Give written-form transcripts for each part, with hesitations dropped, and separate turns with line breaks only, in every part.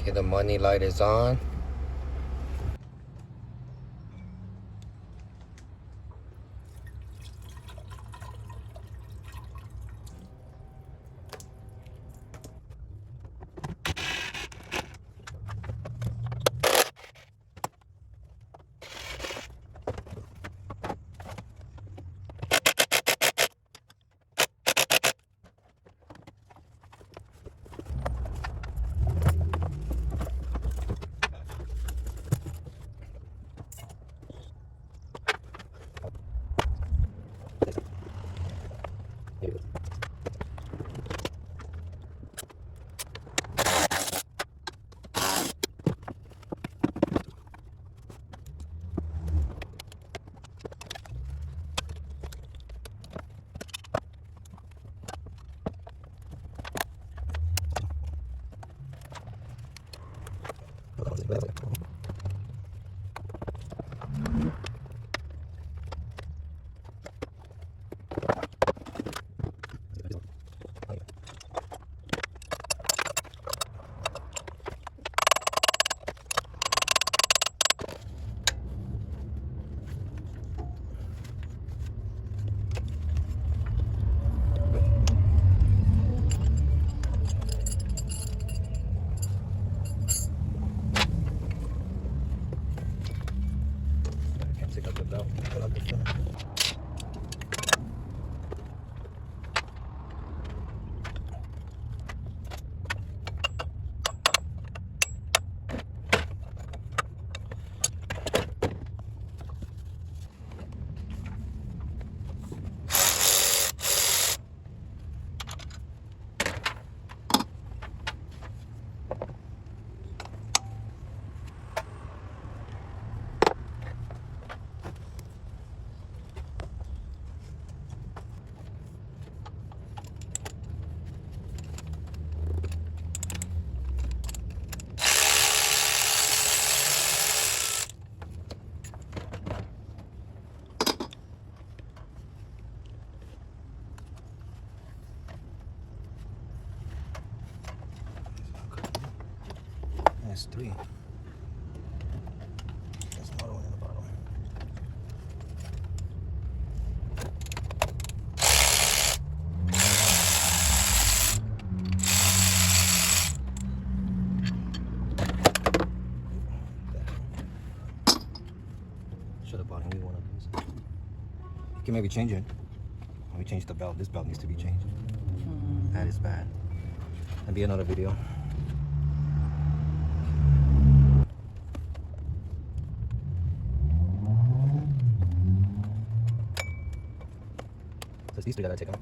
Okay, the money light is on. Take out the belt. Pull out the phone. That's 3. There's another one in the bottom. Should have bought a new one of these. You can maybe change it. Let me change the belt. This belt needs to be changed. That is bad. That'll be another video. So it's these 3 that I take out.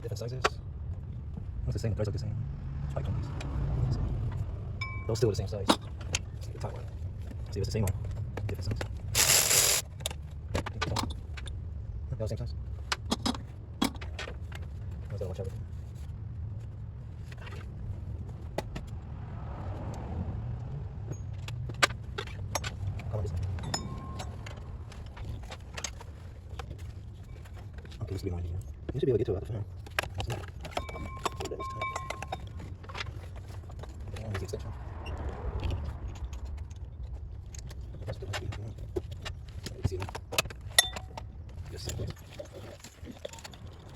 Different sizes. What's the same? The price look the same. Spike on these. Those still the same size. See the top one. See if it's the same one. Different size. That was same size. I was gonna watch everything. Come on, this one. Okay, this will be more easier. You should be able to get to it out the phone. That's not. That was tight. Here's the extension. That's the one. You see that? Just same place.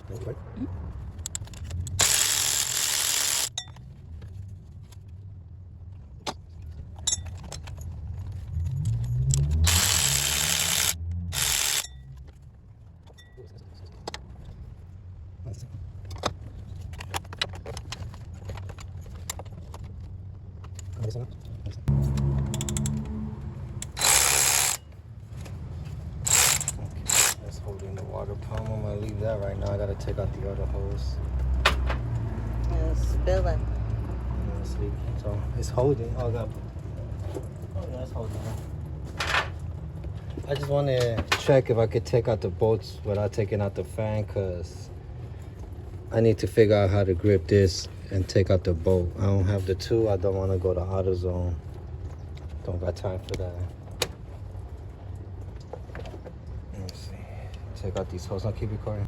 No, right? That's holding the water pump. I'm gonna leave that right now. I gotta take out the other hose.
It's spilling.
It's leaking. So it's holding. Oh, yeah, it's holding. I just want to check if I could take out the bolts without taking out the fan, because I need to figure out how to grip this and take out the bolt. I don't have the tool. I don't want to go to AutoZone. Don't got time for that. Let me see. Take out these holes. I'll keep recording.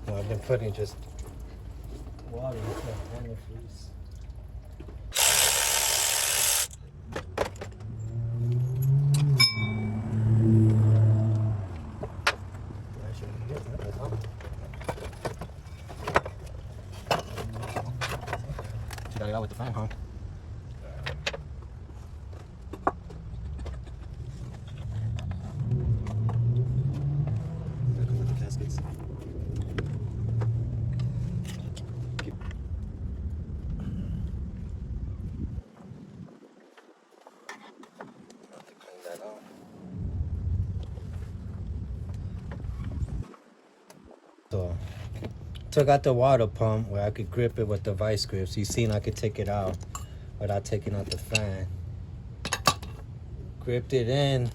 Well, I've been putting just water in the antifreeze. You got it out with the fan, huh? So, took out the water pump where I could grip it with the vice grips. You seen I could take it out without taking out the fan. Gripped it in,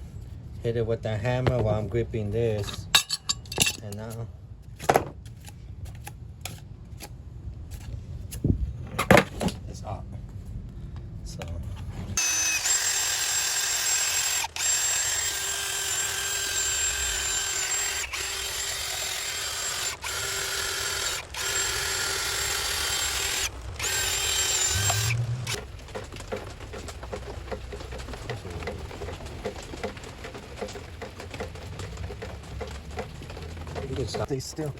hit it with the hammer while I'm gripping this, and now it's up. So. You can stay still.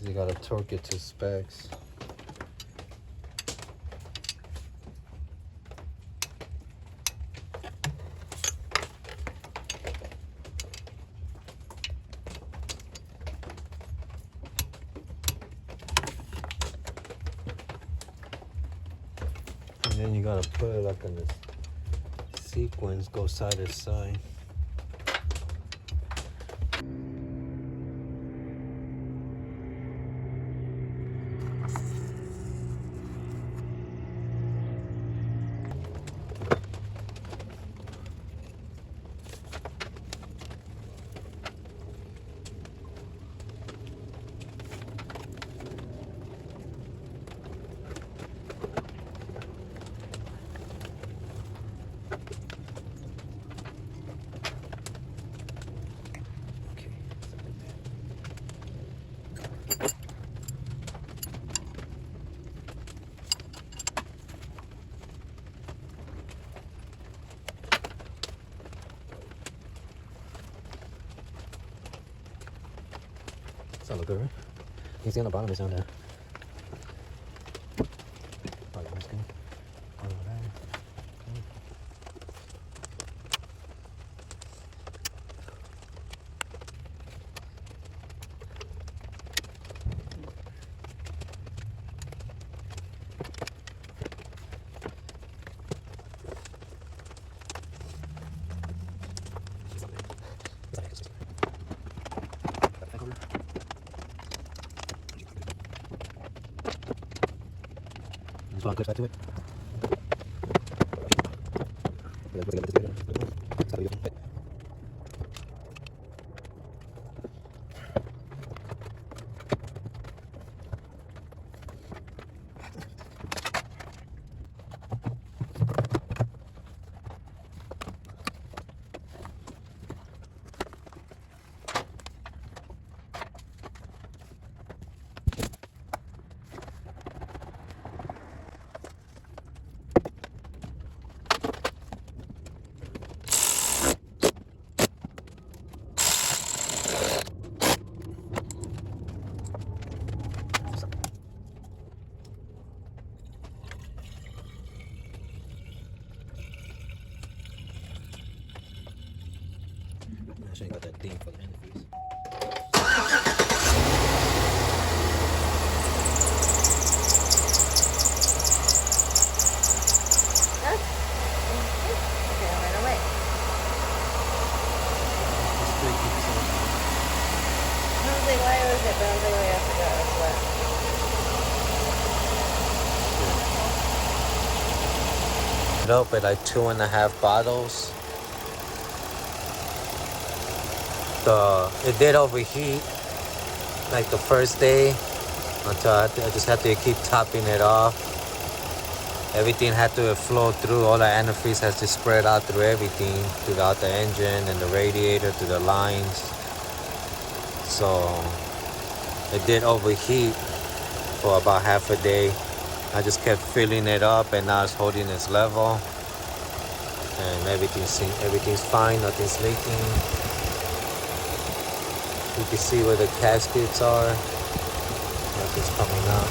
You gotta torque it to specs. And then you gotta put it like in this sequence, go side to side. Does that look good, right? You can see on the bottom it's on there. All right, good. All right. Just want to clip back to it. I should got that thing for the antifreeze.
Okay, I ran away. I was like, why was it? But I was like, oh, yeah, I forgot it was wet.
It up at like 2.5 bottles. It did overheat like the first day until I just had to keep topping it off. Everything had to flow through. All the antifreeze has to spread out through everything, throughout the engine and the radiator, through the lines. So it did overheat for about half a day. I just kept filling it up, and now it's holding its level, and everything's fine. Nothing's leaking. You can see where the gaskets are. Nothing's coming out.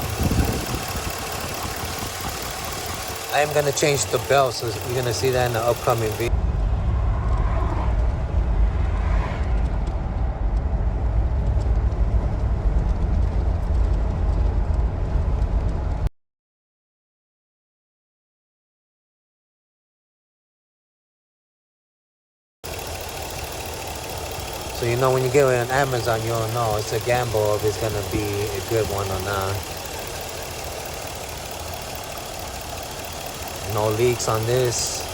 I am gonna change the belt, so you're gonna see that in the upcoming video. So you know when you get it on Amazon, you don't know. It's a gamble if it's gonna be a good one or not. No leaks on this.